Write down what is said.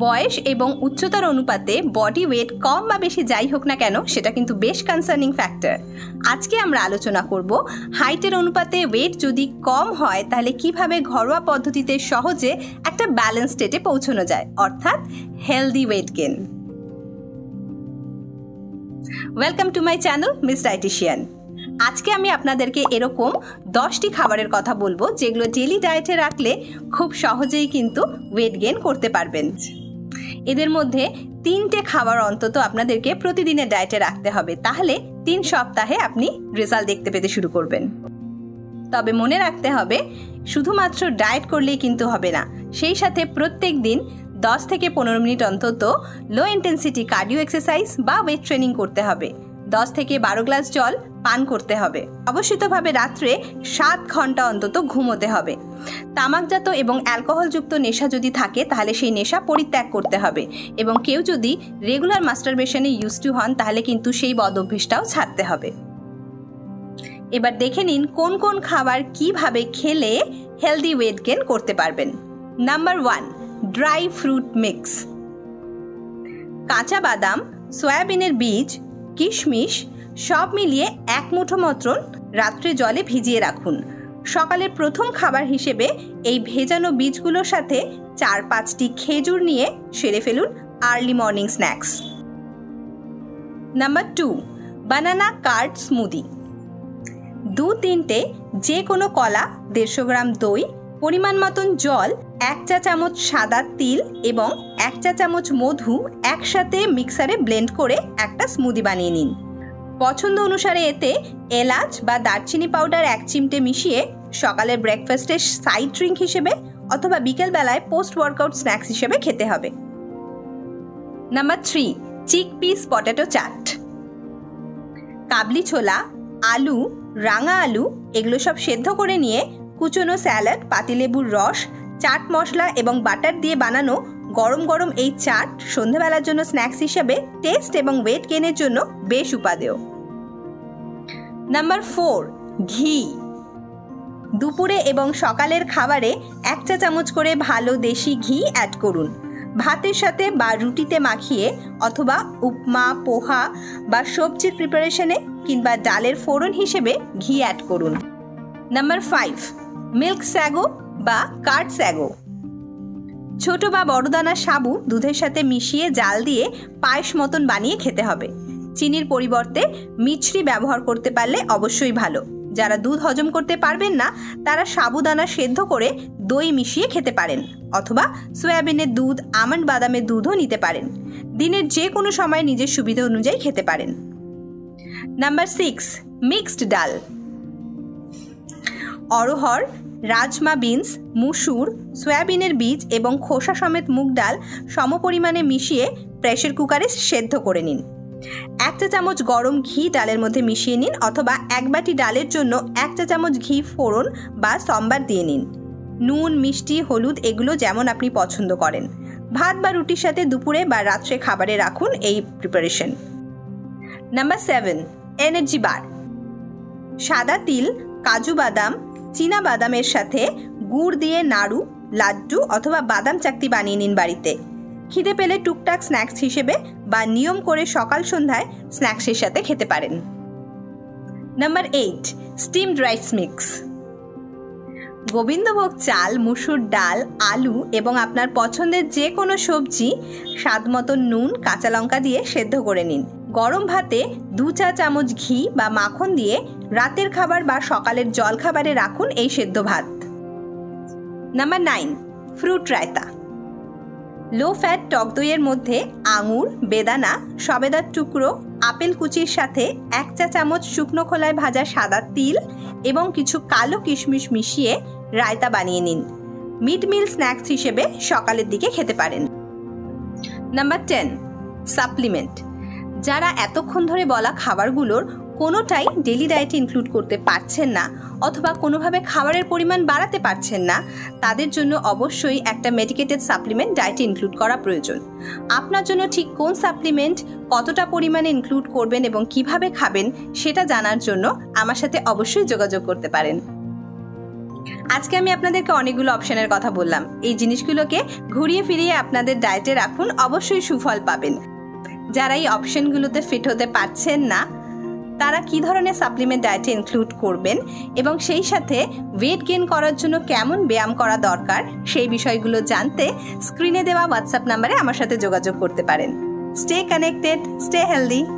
বয়স এবং উচ্চতার অনুপাতে বডি ওয়েট কম বা বেশি যাই হোক না কেন সেটা কিন্তু বেশ কনসার্নিং ফ্যাক্টর। আজকে আমরা আলোচনা করব হাইটের অনুপাতে ওয়েট যদি কম হয় তাহলে কিভাবে ঘরোয়া পদ্ধতিতে সহজে একটা ব্যালেন্স স্টেটে পৌঁছানো যায়, অর্থাৎ healthy weight gain. Welcome to my channel miss dietician. আজকে আমি আপনাদেরকে এরকম 10টি খাবারের কথা বলবো যেগুলো ডেইলি ডায়েটে রাখলে খুব সহজেই কিন্তু ওয়েট গেইন করতে পারবেন। এদের মধ্যে 3টে খাবার অন্তত আপনাদেরকে প্রতিদিনের ডায়েটে রাখতে হবে, তাহলে 3 সপ্তাহে আপনি রেজাল্ট দেখতে পেতে শুরু করবেন। তবে মনে রাখতে হবে শুধুমাত্র ডায়েট করলেই কিন্তু হবে না, সেই সাথে প্রত্যেক দিন 10 থেকে 15 মিনিট অন্তত লো ইন্টেন্সিটি কার্ডিও এক্সারসাইজ বা ওয়েট ট্রেনিং করতে হবে। 10 থেকে 12 গ্লাস জল পান করতে হবে। অবশ্যইভাবে রাত্রে 7 ঘন্টা অন্তত ঘুমোতে হবে। তামাকজাত এবং অ্যালকোহলযুক্ত নেশা যদি থাকে তাহলে সেই নেশা পরিত্যাগ করতে হবে, এবং কেউ যদি রেগুলার মাস্টারবেশনে ইউজ টু হন তাহলে কিন্তু সেই বদ অভ্যাসটাও ছাড়তে হবে। এবার দেখে নিন কোন কোন খাবার কিভাবে খেলে হেলদি ওয়েট গেইন করতে পারবেন। Number 1, dry fruit mix. কাঁচা বাদাম, সয়াবিনের বীজ, কিশমিশ সব মিলিয়ে 1 মুঠো মতন রাত্রে জলে ভিজিয়ে রাখুন। সকালের প্রথম খাবার হিসেবে এই ভেজানো বীজগুলোর সাথে 4-5টি খেজুর নিয়ে সেরে ফেলুন আর্লি মর্নিং স্ন্যাক্স। নাম্বার 2, বানানা কার্ড স্মুদি। 2-3টে যে কোনো কলা, 150 গ্রাম দই, পরিমাণ মতন জল, 1 চা চামচ সাদা তিল এবং 1 চা চামচ মধু একসাথে মিক্সারে ব্লেন্ড করে একটা স্মুদি বানিয়ে নিন। পছন্দ অনুসারে এতে এলাচ বা দারচিনি পাউডার 1 চিমটে মিশিয়ে সকালের ব্রেকফাস্টে সাইড ড্রিঙ্ক হিসেবে অথবা বিকেলবেলায় পোস্ট ওয়ার্কআউট স্ন্যাক্স হিসেবে খেতে হবে। Number 3, chickpea potato chaat. কাবলি ছোলা, আলু, রাঙা আলু এগুলো সব সেদ্ধ করে নিয়ে কুচনো স্যালাড, পাতিলেবুর রস, চাট মশলা এবং বাটার দিয়ে বানানো গরম গরম এই চাট সন্ধ্যাবেলার জন্য স্ন্যাক্স হিসেবে টেস্ট এবং ওয়েট গেইনের জন্য বেশ উপাদেয়। নাম্বার 4, ঘি। দুপুরে এবং সকালের খাবারে 1 চা চামচ করে ভালো দেশি ঘি অ্যাড করুন। ভাতের সাথে বা রুটিতে মাখিয়ে অথবা উপমা, পোহা বা সবজির প্রিপারেশনে কিংবা ডালের ফোড়ন হিসেবে ঘি অ্যাড করুন। নাম্বার 5, মিল্ক স্যাগো বা কার্ড স্যাগো। ছোট বা বড় দানা সাবু দুধের সাথে মিশিয়ে জাল দিয়ে পায়েস মতন বানিয়ে খেতে হবে। চিনির পরিবর্তে মিছরি ব্যবহার করতে পারলে অবশ্যই ভালো। যারা দুধ হজম করতে পারবেন না তারা সাবুদানা সেদ্ধ করে দই মিশিয়ে খেতে পারেন, অথবা সয়াবিনের দুধ, আমন্ড বাদামের দুধও নিতে পারেন। দিনের যে কোনো সময় নিজের সুবিধা অনুযায়ী খেতে পারেন। নাম্বার 6, মিক্সড ডাল। অড়হর, রাজমা বিনস, মুসুর, সয়াবিনের বীজ এবং খোসা সমেত মুগ ডাল সমপরিমাণে মিশিয়ে প্রেসার কুকারে সেদ্ধ করে নিন। 1 চা চামচ গরম ঘি ডালের মধ্যে মিশিয়ে নিন, অথবা 1 বাটি ডালের জন্য 1 চা চামচ ঘি ফোড়ন বা সম্বার দিয়ে নিন। নুন, মিষ্টি, হলুদ এগুলো যেমন আপনি পছন্দ করেন। ভাত বা রুটির সাথে দুপুরে বা রাত্রে খাবারে রাখুন এই প্রিপারেশন। Number 7, energy bar. সাদা তিল, কাজু বাদাম, চীনা বাদামের সাথে গুড় দিয়ে নাড়ু, লাড্ডু অথবা বাদাম চাকতি বানিয়ে নিন বাড়িতে। খিদে পেলে টুকটাক স্ন্যাক্স হিসেবে বা নিয়ম করে সকাল সন্ধ্যায় স্ন্যাক্সের সাথে খেতে পারেন। Number 8, steamed rice mix. Gobindobhog চাল, মুসুর ডাল, আলু এবং আপনার পছন্দের যে কোনো সবজি স্বাদ মতো নুন, কাঁচা লঙ্কা দিয়ে সেদ্ধ করে নিন। গরম ভাতে 2 চা চামচ ঘি বা মাখন দিয়ে রাতের খাবার বা সকালের জল খাবারে রাখুন এই সেদ্ধ ভাত। Number 9, fruit raita. Low fat টক দইয়ের মধ্যে আঙুর, বেদানা, সবেদার টুকরো, আপেল কুচির সাথে 1 চা চামচ শুকনো খোলায় ভাজা সাদা তিল এবং কিছু কালো কিশমিশ মিশিয়ে রায়তা বানিয়ে নিন। মিড মিল স্ন্যাক্স হিসেবে সকালের দিকে খেতে পারেন। Number 10, supplement. যারা এতক্ষণ ধরে বলা খাবারগুলোর কোনোটাই ডেইলি ডায়েটে ইনক্লুড করতে পারছেন না অথবা কোনোভাবে খাবারের পরিমাণ বাড়াতে পারছেন না, তাদের জন্য অবশ্যই একটা মেডিকেটেড সাপ্লিমেন্ট ডায়েটে ইনক্লুড করা প্রয়োজন। আপনার জন্য ঠিক কোন সাপ্লিমেন্ট কতটা পরিমাণে ইনক্লুড করবেন এবং কিভাবে খাবেন সেটা জানার জন্য আমার সাথে অবশ্যই যোগাযোগ করতে পারেন। আজকে আমি আপনাদেরকে অনেকগুলো অপশনের কথা বললাম। এই জিনিসগুলোকে ঘুরিয়ে ফিরিয়ে আপনাদের ডায়েটে রাখুন, অবশ্যই সুফল পাবেন। যারা এই অপশনগুলোতে ফিট হতে পারছেন না তারা কি ধরনের সাপ্লিমেন্ট ডায়েটে ইনক্লুড করবেন এবং সেই সাথে ওয়েট গেইন করার জন্য কেমন ব্যায়াম করা দরকার সেই বিষয়গুলো জানতে স্ক্রিনে দেওয়া হোয়াটসঅ্যাপ নাম্বারে আমার সাথে যোগাযোগ করতে পারেন। Stay connected, stay healthy.